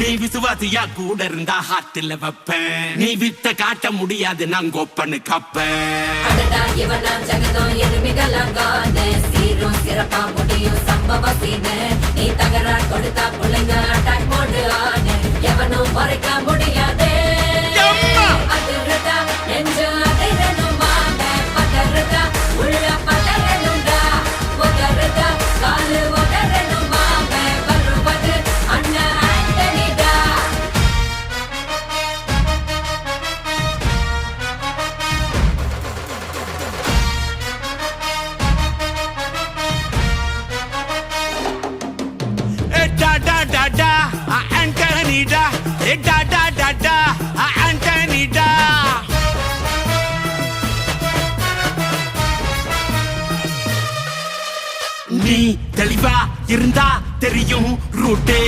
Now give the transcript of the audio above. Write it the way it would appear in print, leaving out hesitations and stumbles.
நீ விசுவாசியா கூட இருந்தா ஹார்ட்ல வைப்பேன். நீ வித்த காட்ட முடியாது நான் கொப்பனு கப்பேன். ஜகதம் எருமிகளாங்காது சீரும் சிறப்பா முடியும் சம்பவ சீனு. நீ தகராறு கொடுத்தா பிள்ளைங்க அட்டாக் மோடு ஆடு. எவனும் மறைக்க முடியாது. அதிர்றதா நெஞ்சு அதிரணும் வாங்க. பதறதா உள்ள பதறணும்டா. உதறதா காலு உதறணும் வாங்க. வருவது அண்ணன் ஆண்டனிடா. Da da da da, Anthony da. Da da da da, Anthony da. நீ தெளிவா இருந்தா தெரியும் ரூட்டே.